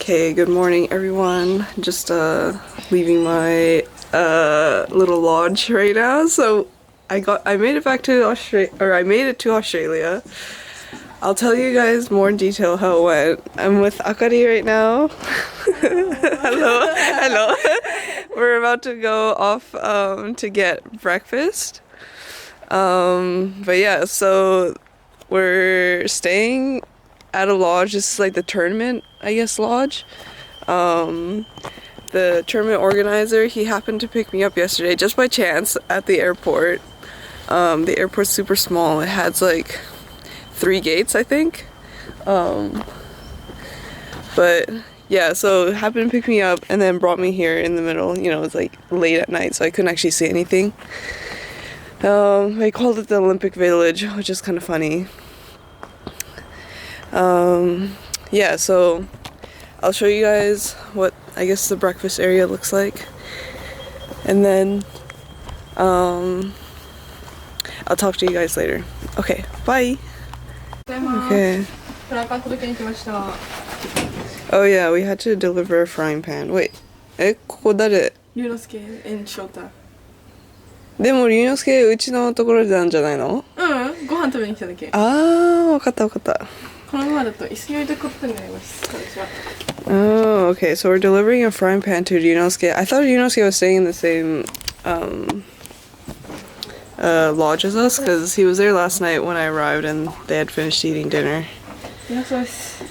Okay, good morning everyone. Just leaving my little lodge right now. So I made it back to Australia, or I made it to Australia. I'll tell you guys more in detail how it went. I'm with Akari right now. Hello, hello. We're about to go off to get breakfast. But yeah, so we're staying at a lodge. This is like the tournament, I guess, lodge. The tournament organizer, he happened to pick me up yesterday just by chance at the airport. The airport's super small. It has like 3 gates, I think. But yeah, so happened to pick me up and then brought me here in the middle. You know, it's like late at night, so I couldn't actually see anything. They called it the Olympic Village, which is kind of funny. Yeah, so I'll show you guys what I guess the breakfast area looks like, and then I'll talk to you guys later. Okay, bye. Okay. Oh yeah, we had to deliver a frying pan. Wait, ここ誰? ゆうのすけ and Shota。 でも龍之介うちのところでなんじゃないの？うん、ご飯食べに来ただけ。あー、わかったわかった。このままだと椅子に置いてくことになります。私は。Oh, okay. So we're delivering a frying pan to Ryunosuke. I thought Ryunosuke was staying in the same lodge as us because he was there last night when I arrived and they had finished eating dinner. Yes.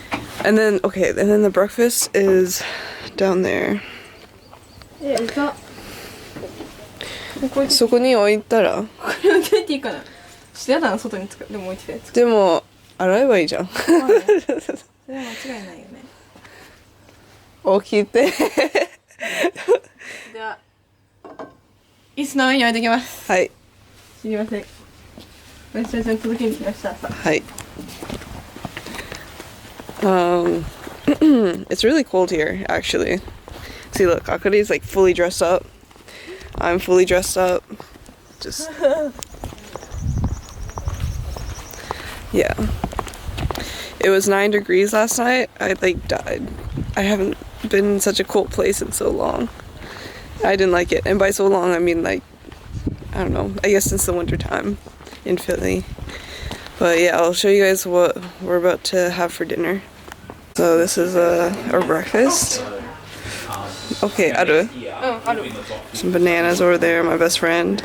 And then, okay, and then the breakfast is down there. Yeah, そこに置いたら？これ置いていいかな。ちょっとやだな、外にでも置いてて。でも洗えばいいじゃん。それは間違いないよね。起きて。では、椅子の上に置いてきます。はい。知りません。私たちに届けに来ました。はい。It's really cold here, actually. See, look, Akari's like fully dressed up. I'm fully dressed up. Just yeah. It was 9 degrees last night. I like died. I haven't been in such a cold place in so long. I didn't like it. And by so long, I mean like, I don't know, I guess since the winter time in Philly. But yeah, I'll show you guys what we're about to have for dinner. So this is our breakfast. Okay, aru. Some bananas over there, my best friend.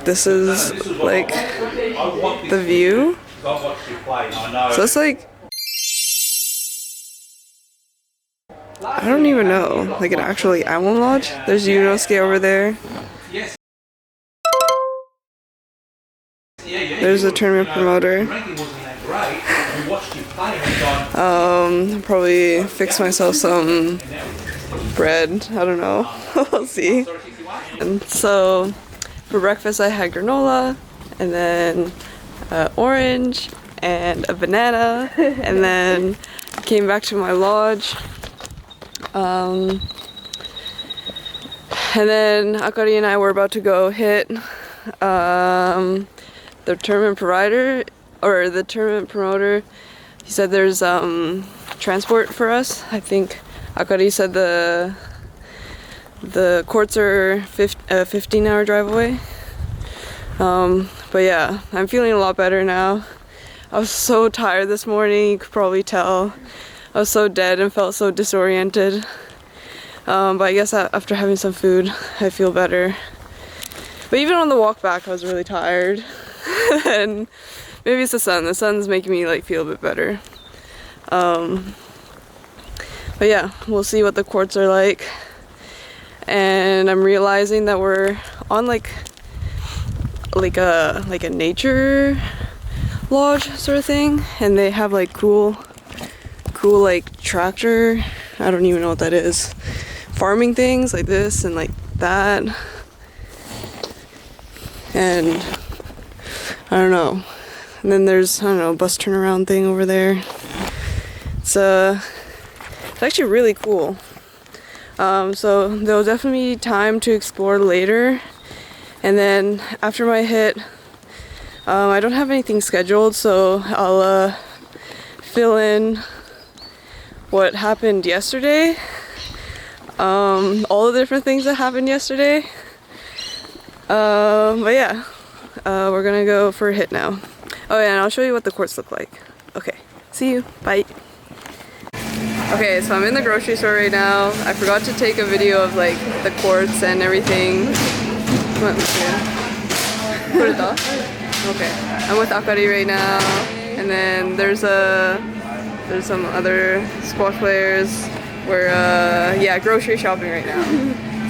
This is like the view. So it's like, I don't even know, like an actual Almond Lodge. There's Yunosuke over there. There's a tournament promoter. Probably fix myself some bread. I don't know. We'll see. And so for breakfast I had granola and then orange and a banana, and then came back to my lodge. And then Akari and I were about to go hit the tournament provider, or the tournament promoter. He said there's transport for us. I think Akari said the courts are a 15-hour drive away. But yeah, I'm feeling a lot better now. I was so tired this morning, you could probably tell. I was so dead and felt so disoriented. But I guess after having some food, I feel better. But even on the walk back, I was really tired. And maybe it's the sun. The sun's making me like feel a bit better. But yeah, we'll see what the courts are like. And I'm realizing that we're on like a nature lodge sort of thing, and they have like cool like tractor, I don't even know what that is, farming things like this and like that, and I don't know. And then there's, I don't know, bus turnaround thing over there. It's actually really cool. So there'll definitely be time to explore later. And then after my hit, I don't have anything scheduled, so I'll fill in what happened yesterday. All the different things that happened yesterday. But yeah, we're gonna go for a hit now. Oh yeah, and I'll show you what the courts look like. Okay, see you, bye. Okay, so I'm in the grocery store right now. I forgot to take a video of like the courts and everything. Okay, I'm with Akari right now, and then there's some other squash players. We're yeah, grocery shopping right now.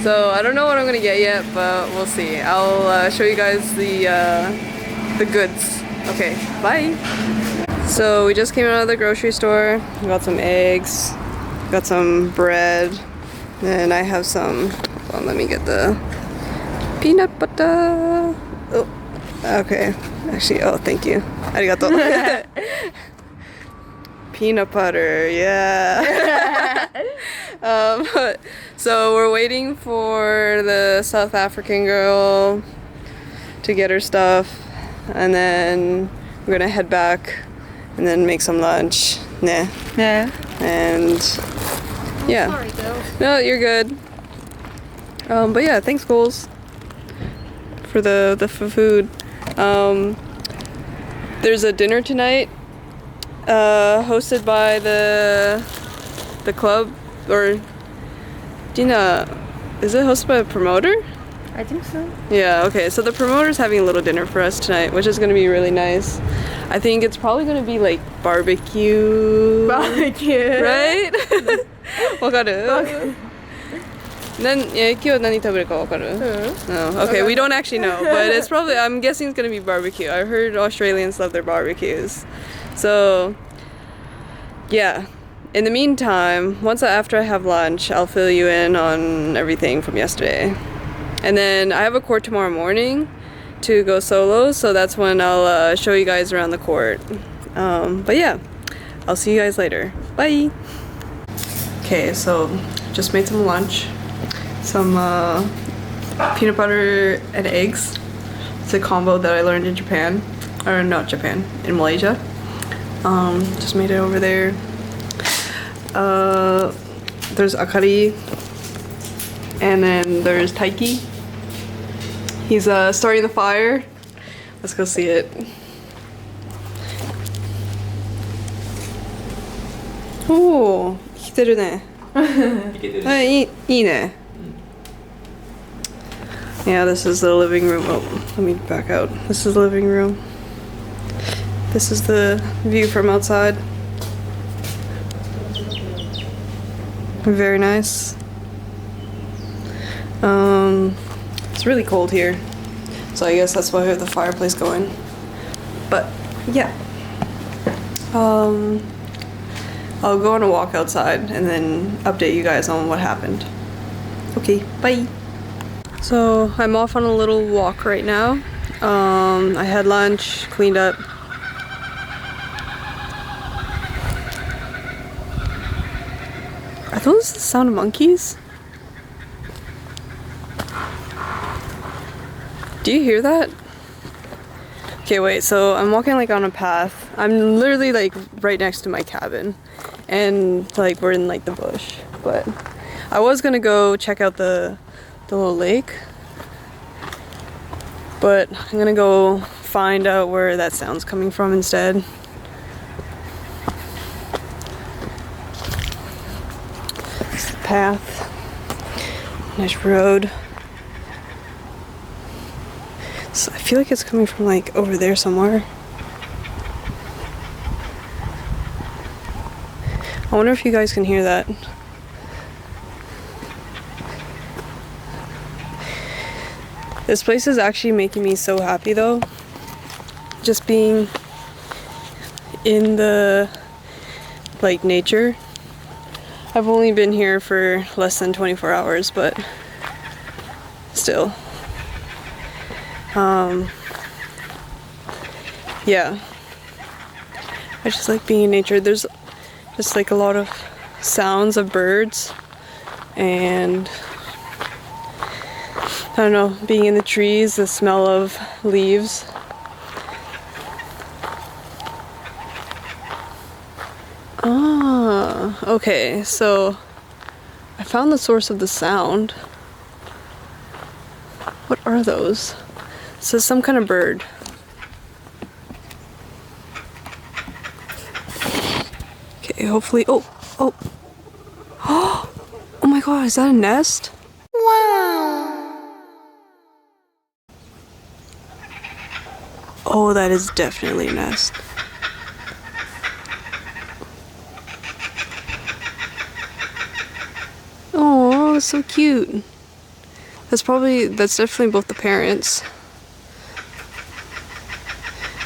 So I don't know what I'm gonna get yet, but we'll see. I'll show you guys the goods. Okay, bye. So we just came out of the grocery store. We got some eggs, got some bread, and I have some. Well, let me get the peanut butter. Oh, okay. Actually, oh, thank you. Arigato. Peanut butter, yeah. So we're waiting for the South African girl to get her stuff, and then we're gonna head back and then make some lunch. Nah. Yeah. And yeah. Sorry, girl. No, you're good. But yeah, thanks, Goals, for the food. There's a dinner tonight, hosted by the club, or Dina, is it hosted by a promoter? I think so. Yeah, okay, so the promoter's having a little dinner for us tonight, which is gonna be really nice. I think it's probably gonna be like barbecue. Barbecue. Right? わかる? Then, yeah, 今日何食べるかわかる? No, okay, we don't actually know, but it's probably, I'm guessing it's gonna be barbecue. I heard Australians love their barbecues. So, yeah. In the meantime, after I have lunch, I'll fill you in on everything from yesterday. And then I have a court tomorrow morning to go solo, so that's when I'll show you guys around the court. But yeah, I'll see you guys later. Bye! Okay, so just made some lunch. Some peanut butter and eggs. It's a combo that I learned in Japan. Or not Japan, in Malaysia. Just made it over there. There's Akari. And then there's Taiki. He's starting the fire. Let's go see it. Oh, 生きてるね。いいね。Yeah, this is the living room. Oh, let me back out. This is the living room. This is the view from outside. Very nice. It's really cold here, so I guess that's why we have the fireplace going. But yeah, I'll go on a walk outside and then update you guys on what happened. Okay, bye. So I'm off on a little walk right now. I had lunch, cleaned up. Are those the sound of monkeys? Do you hear that? Okay, wait, so I'm walking like on a path. I'm literally like right next to my cabin, and like we're in like the bush. But I was gonna go check out the little lake, but I'm gonna go find out where that sound's coming from instead. It's the path. Nice road. So I feel like it's coming from like over there somewhere. I wonder if you guys can hear that. This place is actually making me so happy though. Just being in the like nature. I've only been here for less than 24 hours, but still. Yeah. I just like being in nature. There's just like a lot of sounds of birds and I don't know, being in the trees, the smell of leaves. Okay, so I found the source of the sound. What are those? It says some kind of bird. Okay, hopefully. Oh! Oh my god, is that a nest? Wow! Oh, that is definitely a nest. Oh, so cute. That's definitely both the parents.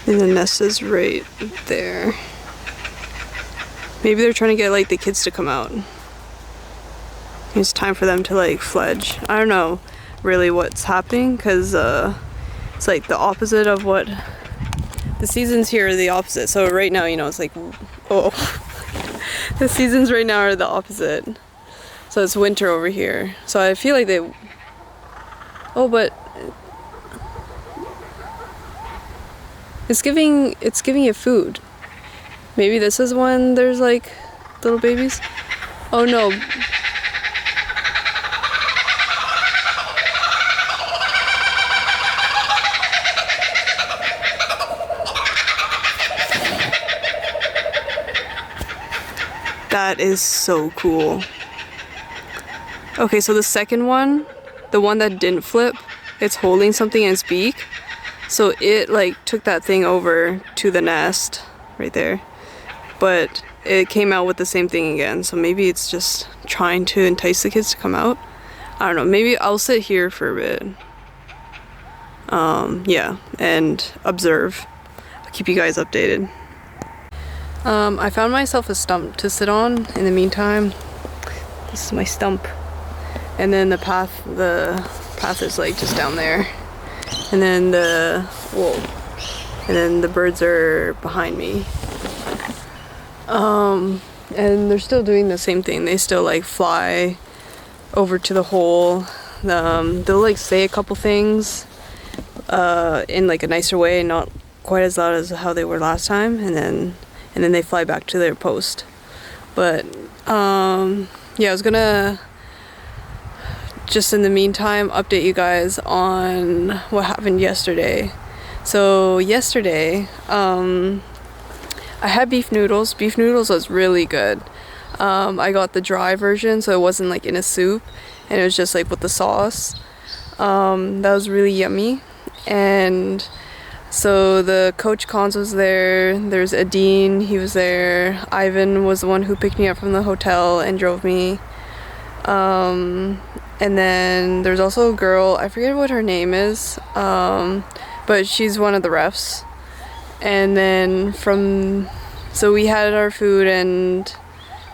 And the nest is right there. Maybe they're trying to get like the kids to come out. It's time for them to like fledge. I don't know really what's happening because it's like the opposite of what the seasons here are the opposite. So right now, you know, it's like, oh, the seasons right now are the opposite. So it's winter over here. So I feel like but it's giving you food. Maybe this is when there's like little babies. Oh no. That is so cool. Okay, so the second one, the one that didn't flip, it's holding something in its beak. So it like took that thing over to the nest right there. But it came out with the same thing again. So maybe it's just trying to entice the kids to come out. I don't know, maybe I'll sit here for a bit. Yeah, and observe. I'll keep you guys updated. I found myself a stump to sit on in the meantime. This is my stump. And then the path is like just down there. And then the birds are behind me. And they're still doing the same thing. They still like fly over to the hole. They'll like say a couple things in like a nicer way, not quite as loud as how they were last time, and then they fly back to their post. But yeah, I was gonna just in the meantime update you guys on what happened yesterday. So yesterday I had beef noodles. Beef noodles was really good. I got the dry version, so it wasn't like in a soup, and it was just like with the sauce. That was really yummy. And so the coach Cons was there, there's Adine, he was there, Ivan was the one who picked me up from the hotel and drove me. And then there's also a girl, I forget what her name is, but she's one of the refs. And then so we had our food, and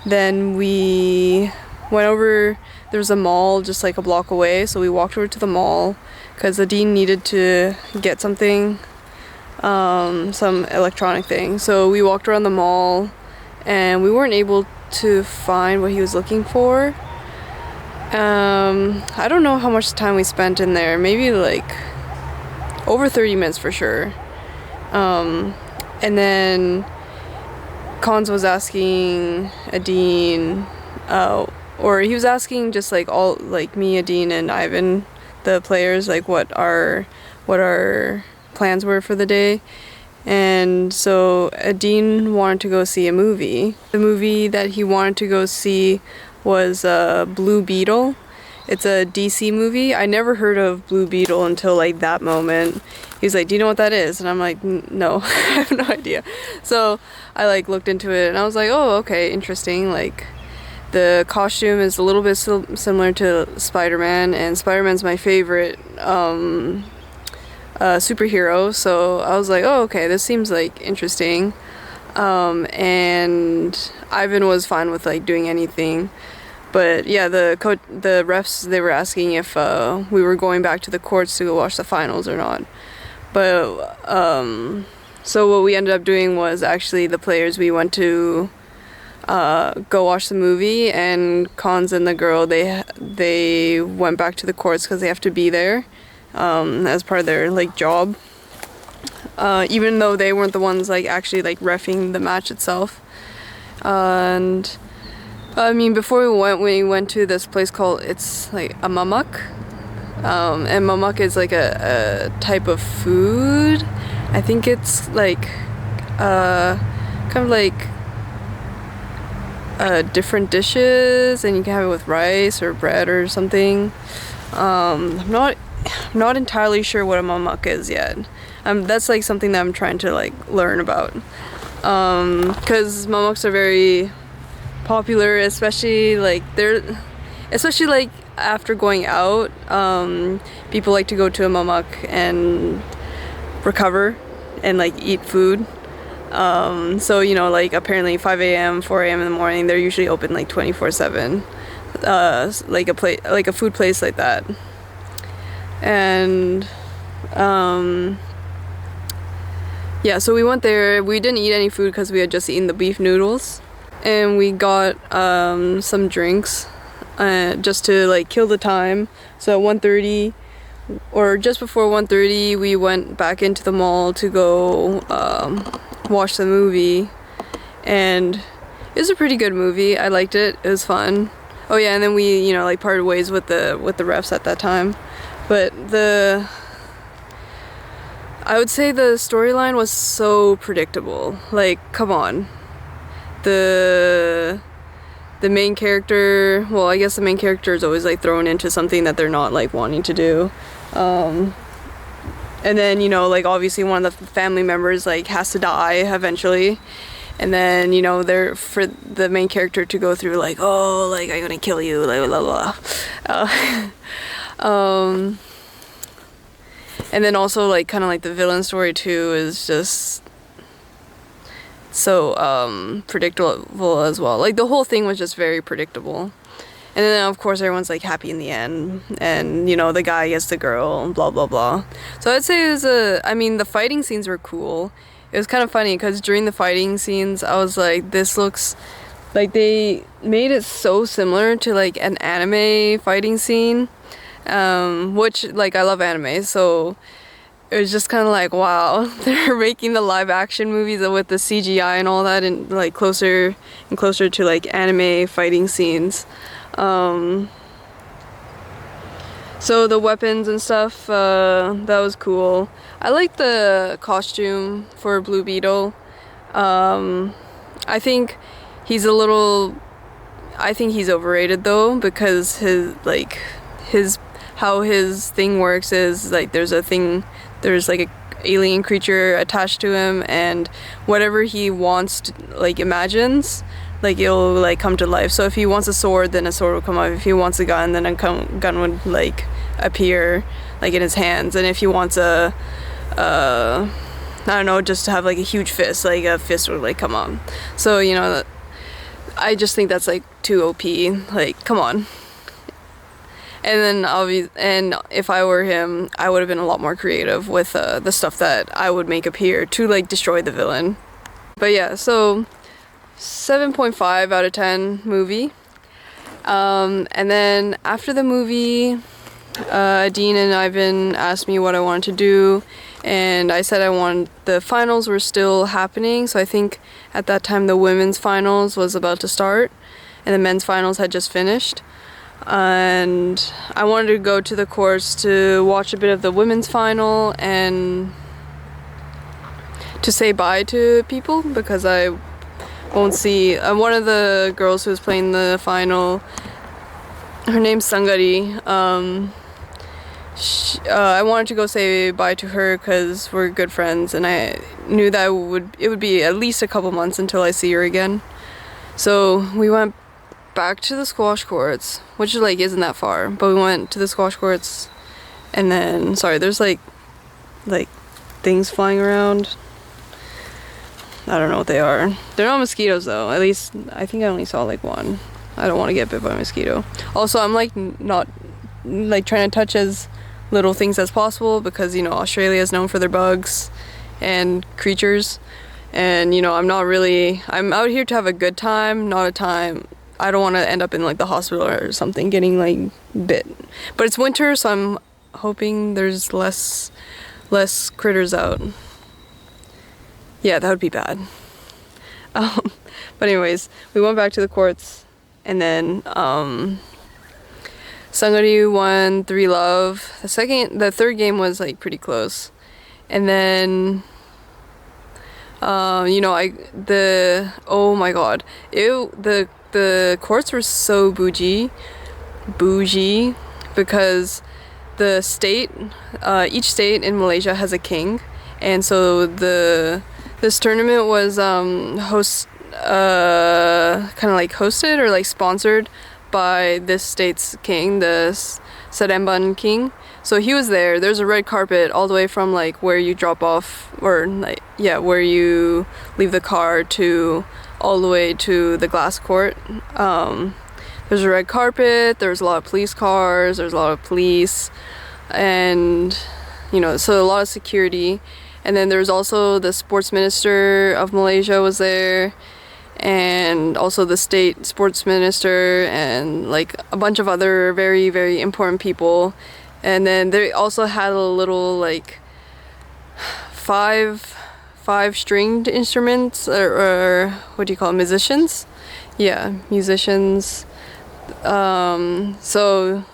then we went over, there was a mall just like a block away, so we walked over to the mall because Adine needed to get something, some electronic thing. So we walked around the mall and we weren't able to find what he was looking for. I don't know how much time we spent in there, maybe like over 30 minutes for sure. And then Cons was asking Adine, or he was asking just like all, like me, Adine, and Ivan, the players, like what our plans were for the day. And so Adine wanted to go see a movie. The movie that he wanted to go see was Blue Beetle. It's a DC movie. I never heard of Blue Beetle until like that moment. He was like, do you know what that is? And I'm like, no, I have no idea. So I like looked into it and I was like, oh, okay, interesting. Like the costume is a little bit similar to Spider-Man, and Spider-Man's my favorite superhero. So I was like, oh, okay, this seems like interesting. And Ivan was fine with like doing anything. But yeah, the refs, they were asking if we were going back to the courts to go watch the finals or not. But so what we ended up doing was actually the players, we went to go watch the movie, and Cons and the girl, they went back to the courts because they have to be there as part of their like job. Even though they weren't the ones like actually like reffing the match itself. And I mean, before we went to this place called, it's like a mamuk. And mamuk is like a type of food. I think it's like kind of like different dishes, and you can have it with rice or bread or something. I'm not entirely sure what a mamuk is yet. That's like something that I'm trying to like learn about. Because mamuks are very popular, especially like after going out. People like to go to a mamuk and recover and like eat food. So you know, like apparently 5 a.m., 4 a.m. in the morning, they're usually open like 24/7. Like a food place like that. And yeah, so we went there. We didn't eat any food because we had just eaten the beef noodles, and we got some drinks just to like kill the time. So at 1:30 or just before 1:30, we went back into the mall to go watch the movie, and it was a pretty good movie. I liked it. It was fun. Oh yeah, and then we, you know, like parted ways with the refs at that time. But I would say the storyline was so predictable. Like, come on. The main character, well, I guess the main character is always like thrown into something that they're not like wanting to do. And then, you know, like obviously one of the family members like has to die eventually. And then, you know, they're for the main character to go through like, oh, like I'm gonna kill you, like blah blah. And then also like kind of like the villain story too is just so predictable as well. Like the whole thing was just very predictable. And then of course everyone's like happy in the end, and you know the guy gets the girl and blah blah blah. So I'd say it was I mean the fighting scenes were cool. It was kind of funny because during the fighting scenes I was like, this looks like they made it so similar to like an anime fighting scene, which like I love anime, so it was just kind of like, wow, they're making the live action movies with the CGI and all that, and like closer and closer to like anime fighting scenes. So the weapons and stuff, that was cool. I like the costume for Blue Beetle. I think he's overrated though, because how his thing works is like there's like a alien creature attached to him, and whatever he wants to, like imagines, like it'll like come to life. So if he wants a sword, then a sword will come up. If he wants a gun, then a gun would like appear like in his hands. And if he wants I don't know, just to have like a huge fist, like a fist would like come up. So you know, I just think that's like too OP. Like, come on. And then if I were him, I would have been a lot more creative with the stuff that I would make appear to like destroy the villain. But yeah, so 7.5 out of 10 movie. And then after the movie, Dean and Ivan asked me what I wanted to do, and I said the finals were still happening, so I think at that time the women's finals was about to start and the men's finals had just finished. And I wanted to go to the course to watch a bit of the women's final and to say bye to people, because I won't see one of the girls who was playing the final. Her name's Sangari. I wanted to go say bye to her because we're good friends, and I knew that it would be at least a couple months until I see her again. So we went back to the squash courts, which like isn't that far, but we went to the squash courts, and then there's like things flying around. I don't know what they are. They're not mosquitoes though. At least I think I only saw like one. I don't want to get bit by a mosquito. Also, I'm like not like trying to touch as little things as possible, because you know Australia is known for their bugs and creatures, and you know I'm out here to have a good time, not a time. I don't want to end up in like the hospital or something getting like bit. But it's winter, so I'm hoping there's less critters out. Yeah, that would be bad. But anyways, we went back to the courts and then Sangari won 3-love. The third game was like pretty close, and then oh my god, the courts were so bougie because the state, each state in Malaysia has a king, and so this tournament was kind of like hosted or like sponsored by this state's king, the Seremban king. So he was there. There's a red carpet all the way from like where you drop off, or like where you leave the car, to all the way to the glass court. There's a red carpet, there's a lot of police cars, there's a lot of police, and so a lot of security. And then there's also the sports minister of Malaysia was there, and also the state sports minister, and like a bunch of other very, very important people. And then they also had a little like five stringed instruments, or what do you call it, musicians? Yeah, musicians. So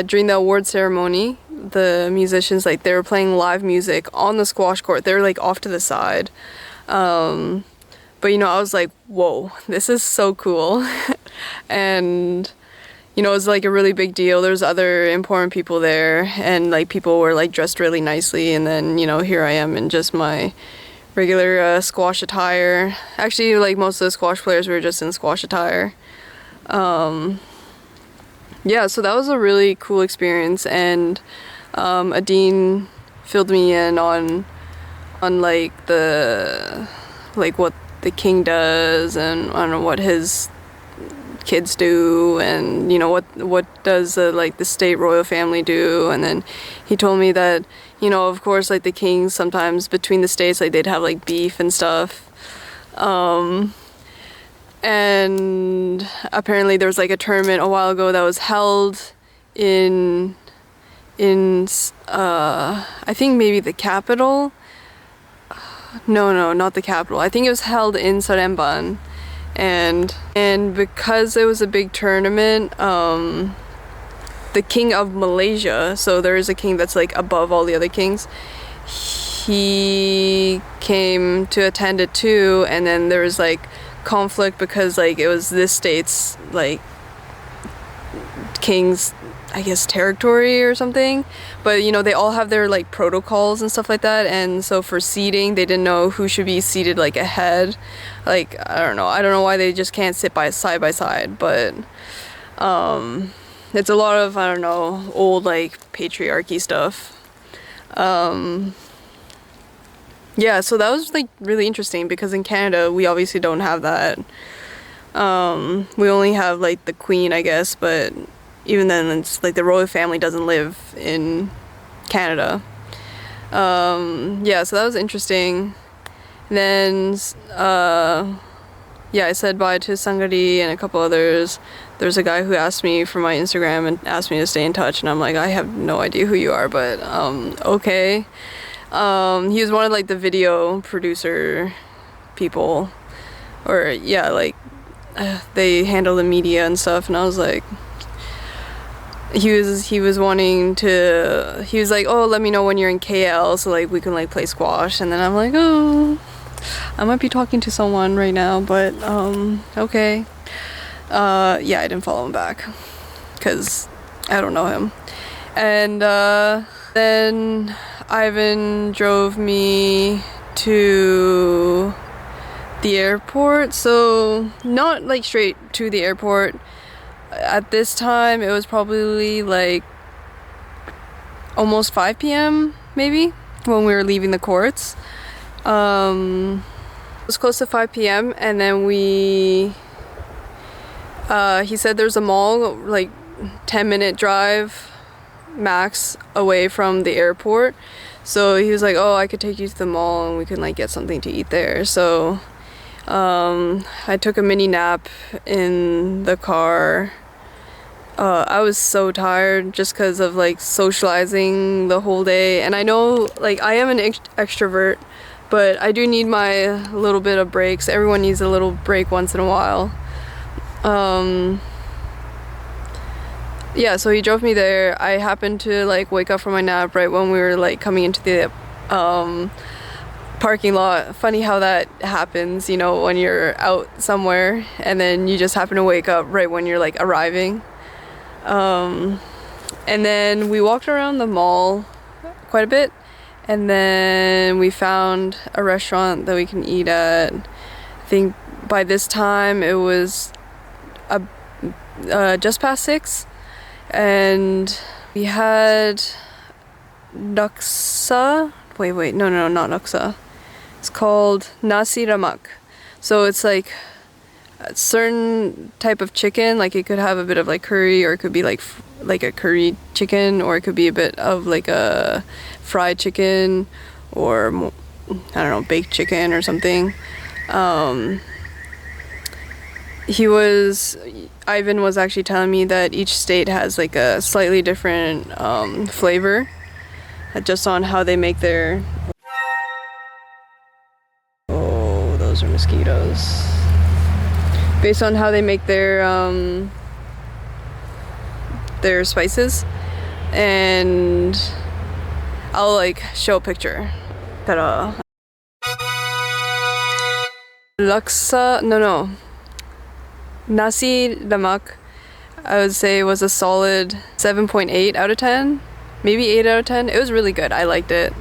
during the award ceremony, the musicians, like, they were playing live music on the squash court. They were like off to the side. But I was like, whoa, this is so cool. And it was like a really big deal. There's other important people there, and like people were like dressed really nicely, and then here I am in just my regular squash attire. Actually, like, most of the squash players were just in squash attire. Yeah, so that was a really cool experience, and Adine filled me in on like what the king does, and I don't know what his kids do, and what does like the state royal family do. And then he told me that of course, like, the kings sometimes between the states, like, they'd have like beef and stuff. And apparently there was like a tournament a while ago that was held in I think maybe the capital. No, not the capital. I think it was held in Seremban, and because it was a big tournament, the king of Malaysia, so there is a king that's like above all the other kings, he came to attend it too. And then there was like conflict because like it was this state's like king's, I guess, territory or something. But they all have their like protocols and stuff like that, and so for seating, they didn't know who should be seated like ahead. Like, I don't know why they just can't sit side by side, but it's a lot of, I don't know, old like patriarchy stuff. Yeah, so that was like really interesting, because in Canada we obviously don't have that. We only have like the queen, I guess, but even then it's like the royal family doesn't live in Canada. Yeah, so that was interesting. And then I said bye to Sangari and a couple others. There's a guy who asked me for my Instagram and asked me to stay in touch, and I'm like, I have no idea who you are, but okay. He was one of like the video producer people, or like they handle the media and stuff, and I was like, he was like, oh, let me know when you're in KL so like we can like play squash. And then I'm like, oh, I might be talking to someone right now, but okay. I didn't follow him back because I don't know him. And then Ivan drove me to the airport, so not like straight to the airport. At this time it was probably like almost 5 p.m. maybe when we were leaving the courts. It was close to 5 p.m. and then he said there's a mall like 10-minute drive max away from the airport, so he was like, oh, I could take you to the mall and we can like get something to eat there. So I took a mini nap in the car. I was so tired just because of like socializing the whole day, and I know like I am an extrovert, but I do need my little bit of breaks. Everyone needs a little break once in a while. Yeah, so he drove me there. I happened to like wake up from my nap right when we were like coming into the parking lot. Funny how that happens, you know, when you're out somewhere and then you just happen to wake up right when you're like arriving. And then we walked around the mall quite a bit, and then we found a restaurant that we can eat at. I think by this time it was just past 6, and we had laksa. Wait, no, not laksa. It's called nasi lemak. So it's like a certain type of chicken. Like it could have a bit of like curry, or it could be like a curry chicken, or it could be a bit of like a fried chicken, or I don't know, baked chicken or something. Ivan was actually telling me that each state has like a slightly different flavor, just on how they make their... Oh, those are mosquitoes. Based on how they make their spices. And I'll like show a picture. Ta-da. Laksa, no. Nasi lemak, I would say, was a solid 7.8 out of 10, maybe 8 out of 10. It was really good. I liked it.